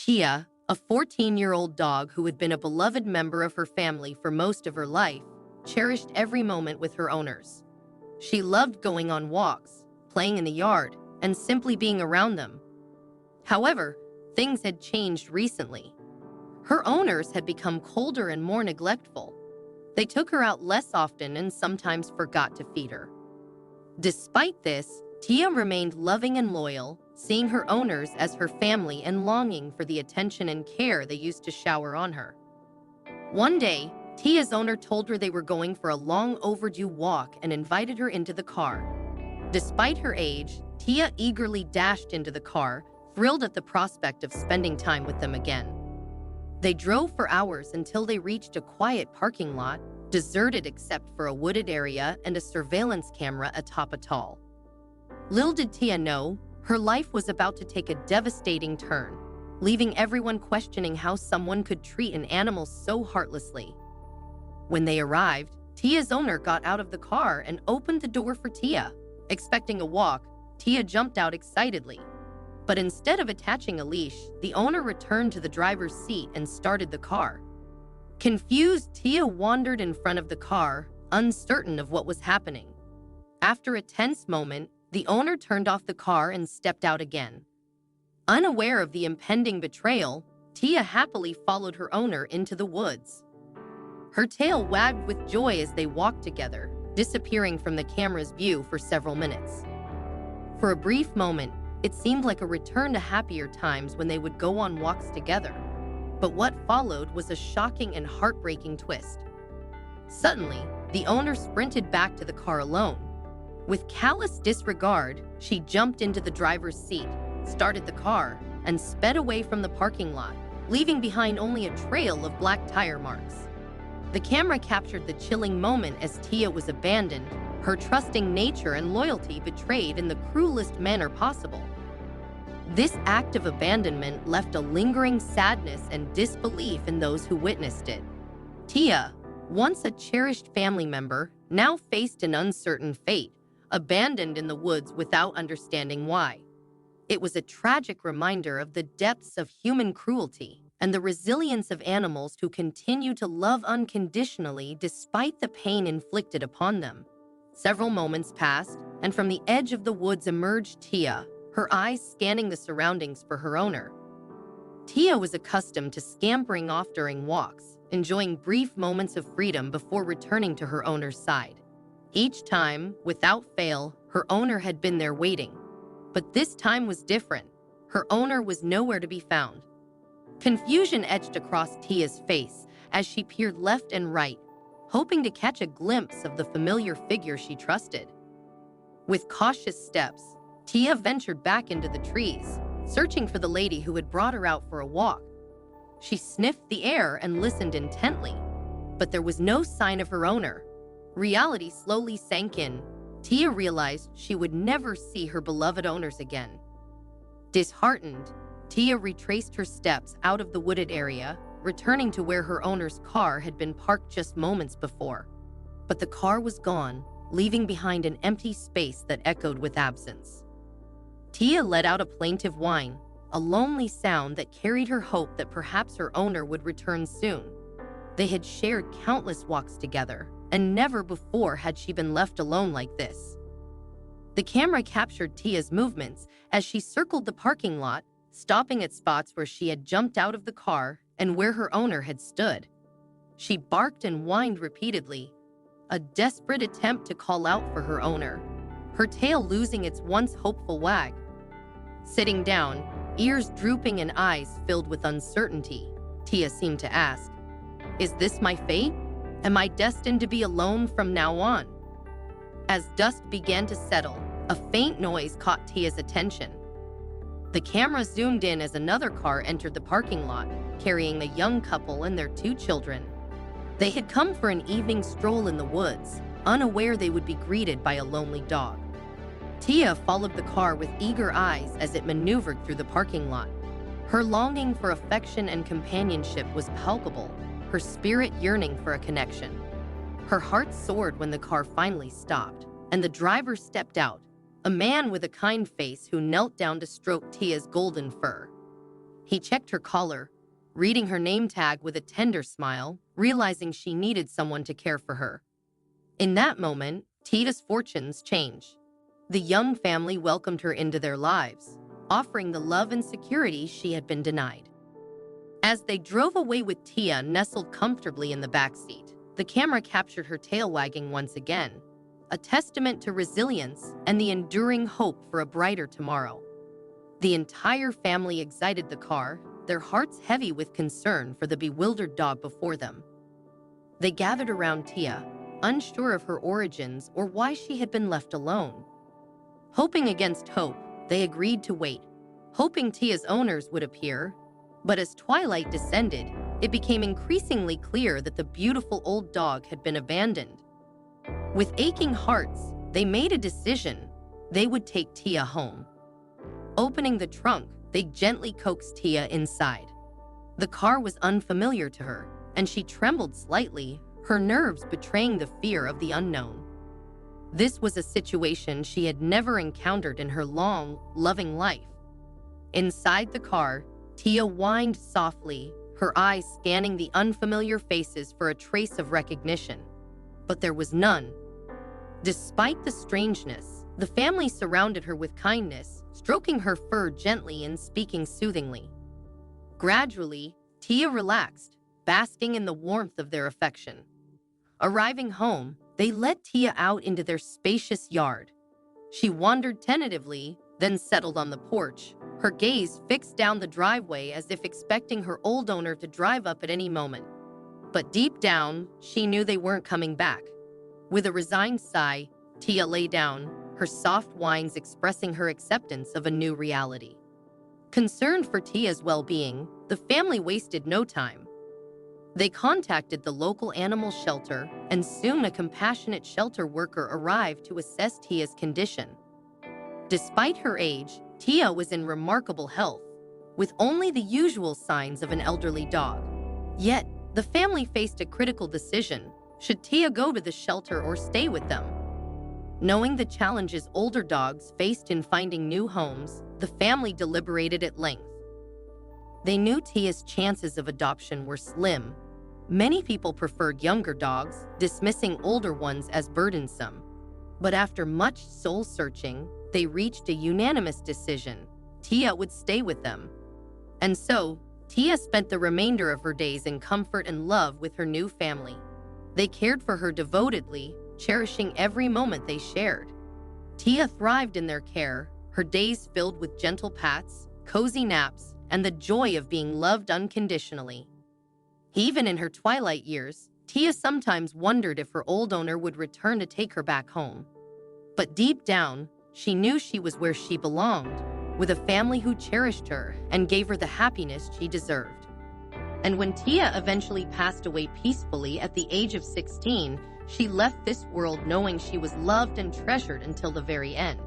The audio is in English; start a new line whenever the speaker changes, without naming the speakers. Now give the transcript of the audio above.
Tia, a 14-year-old dog who had been a beloved member of her family for most of her life, cherished every moment with her owners. She loved going on walks, playing in the yard, and simply being around them. However, things had changed recently. Her owners had become colder and more neglectful. They took her out less often and sometimes forgot to feed her. Despite this, Tia remained loving and loyal, seeing her owners as her family and longing for the attention and care they used to shower on her. One day, Tia's owner told her they were going for a long overdue walk and invited her into the car. Despite her age, Tia eagerly dashed into the car, thrilled at the prospect of spending time with them again. They drove for hours until they reached a quiet parking lot, deserted except for a wooded area and a surveillance camera atop a tall. Little did Tia know, her life was about to take a devastating turn, leaving everyone questioning how someone could treat an animal so heartlessly. When they arrived, Tia's owner got out of the car and opened the door for Tia. Expecting a walk, Tia jumped out excitedly. But instead of attaching a leash, the owner returned to the driver's seat and started the car. Confused, Tia wandered in front of the car, uncertain of what was happening. After a tense moment, the owner turned off the car and stepped out again. Unaware of the impending betrayal, Tia happily followed her owner into the woods. Her tail wagged with joy as they walked together, disappearing from the camera's view for several minutes. For a brief moment, it seemed like a return to happier times when they would go on walks together. But what followed was a shocking and heartbreaking twist. Suddenly, the owner sprinted back to the car alone. With callous disregard, she jumped into the driver's seat, started the car, and sped away from the parking lot, leaving behind only a trail of black tire marks. The camera captured the chilling moment as Tia was abandoned, her trusting nature and loyalty betrayed in the cruelest manner possible. This act of abandonment left a lingering sadness and disbelief in those who witnessed it. Tia, once a cherished family member, now faced an uncertain fate, abandoned in the woods without understanding why. It was a tragic reminder of the depths of human cruelty and the resilience of animals who continue to love unconditionally despite the pain inflicted upon them. Several moments passed, and from the edge of the woods emerged Tia, her eyes scanning the surroundings for her owner. Tia was accustomed to scampering off during walks, enjoying brief moments of freedom before returning to her owner's side. Each time, without fail, her owner had been there waiting. But this time was different. Her owner was nowhere to be found. Confusion etched across Tia's face as she peered left and right, hoping to catch a glimpse of the familiar figure she trusted. With cautious steps, Tia ventured back into the trees, searching for the lady who had brought her out for a walk. She sniffed the air and listened intently, but there was no sign of her owner. Reality slowly sank in. Tia realized she would never see her beloved owners again. Disheartened, Tia retraced her steps out of the wooded area, returning to where her owner's car had been parked just moments before. But the car was gone, leaving behind an empty space that echoed with absence. Tia let out a plaintive whine, a lonely sound that carried her hope that perhaps her owner would return soon. They had shared countless walks together, and never before had she been left alone like this. The camera captured Tia's movements as she circled the parking lot, stopping at spots where she had jumped out of the car and where her owner had stood. She barked and whined repeatedly, a desperate attempt to call out for her owner, her tail losing its once hopeful wag. Sitting down, ears drooping and eyes filled with uncertainty, Tia seemed to ask, "Is this my fate? Am I destined to be alone from now on?" As dusk began to settle, a faint noise caught Tia's attention. The camera zoomed in as another car entered the parking lot, carrying a young couple and their 2 children. They had come for an evening stroll in the woods, unaware they would be greeted by a lonely dog. Tia followed the car with eager eyes as it maneuvered through the parking lot. Her longing for affection and companionship was palpable, her spirit yearning for a connection. Her heart soared when the car finally stopped, and the driver stepped out, a man with a kind face who knelt down to stroke Tia's golden fur. He checked her collar, reading her name tag with a tender smile, realizing she needed someone to care for her. In that moment, Tia's fortunes changed. The young family welcomed her into their lives, offering the love and security she had been denied. As they drove away with Tia nestled comfortably in the backseat, the camera captured her tail wagging once again, a testament to resilience and the enduring hope for a brighter tomorrow. The entire family exited the car, their hearts heavy with concern for the bewildered dog before them. They gathered around Tia, unsure of her origins or why she had been left alone. Hoping against hope, they agreed to wait, hoping Tia's owners would appear. But as twilight descended, it became increasingly clear that the beautiful old dog had been abandoned. With aching hearts, they made a decision. They would take Tia home. Opening the trunk, they gently coaxed Tia inside. The car was unfamiliar to her, and she trembled slightly, her nerves betraying the fear of the unknown. This was a situation she had never encountered in her long, loving life. Inside the car, Tia whined softly, her eyes scanning the unfamiliar faces for a trace of recognition. But there was none. Despite the strangeness, the family surrounded her with kindness, stroking her fur gently and speaking soothingly. Gradually, Tia relaxed, basking in the warmth of their affection. Arriving home, they led Tia out into their spacious yard. She wandered tentatively, then settled on the porch, her gaze fixed down the driveway as if expecting her old owner to drive up at any moment. But deep down, she knew they weren't coming back. With a resigned sigh, Tia lay down, her soft whines expressing her acceptance of a new reality. Concerned for Tia's well-being, the family wasted no time. They contacted the local animal shelter, and soon a compassionate shelter worker arrived to assess Tia's condition. Despite her age, Tia was in remarkable health, with only the usual signs of an elderly dog. Yet, the family faced a critical decision. Should Tia go to the shelter or stay with them? Knowing the challenges older dogs faced in finding new homes, the family deliberated at length. They knew Tia's chances of adoption were slim. Many people preferred younger dogs, dismissing older ones as burdensome. But after much soul-searching, they reached a unanimous decision. Tia would stay with them. And so, Tia spent the remainder of her days in comfort and love with her new family. They cared for her devotedly, cherishing every moment they shared. Tia thrived in their care, her days filled with gentle pats, cozy naps, and the joy of being loved unconditionally. Even in her twilight years, Tia sometimes wondered if her old owner would return to take her back home. But deep down, she knew she was where she belonged, with a family who cherished her and gave her the happiness she deserved. And when Tia eventually passed away peacefully at the age of 16, she left this world knowing she was loved and treasured until the very end.